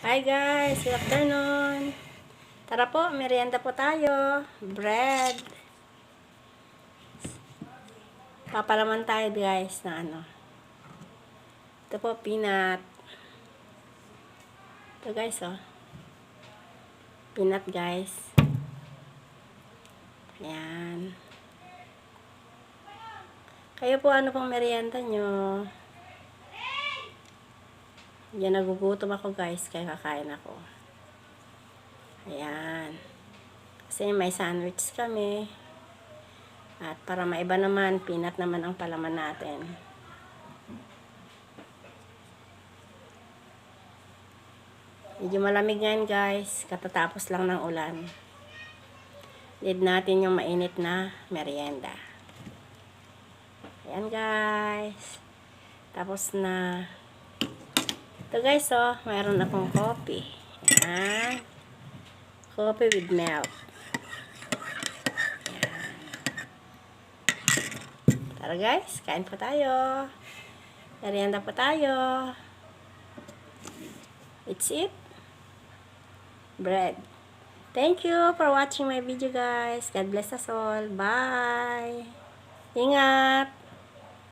Hi guys, good afternoon. Tara po, merienda po tayo. Bread. Papalaman tayo guys na ano. Ito po, peanut. Ito guys, oh. Peanut guys. Ayan. Kayo po, ano pong merienda nyo? Yan, nagugutom ako guys, kaya kakain ako. Ayan. Kasi may sandwich kami. At para maiba naman, peanut naman ang palaman natin. Medyo malamig ngayon guys, katatapos lang ng ulan. Need natin yung mainit na merienda. Ayan guys. Tapos na. Ito guys, oh, mayroon akong coffee. Ayan. Coffee with milk. Ayan. Tara guys, kain po tayo. Merienda po tayo. It's it. Bread. Thank you for watching my video guys. God bless us all. Bye. Ingat.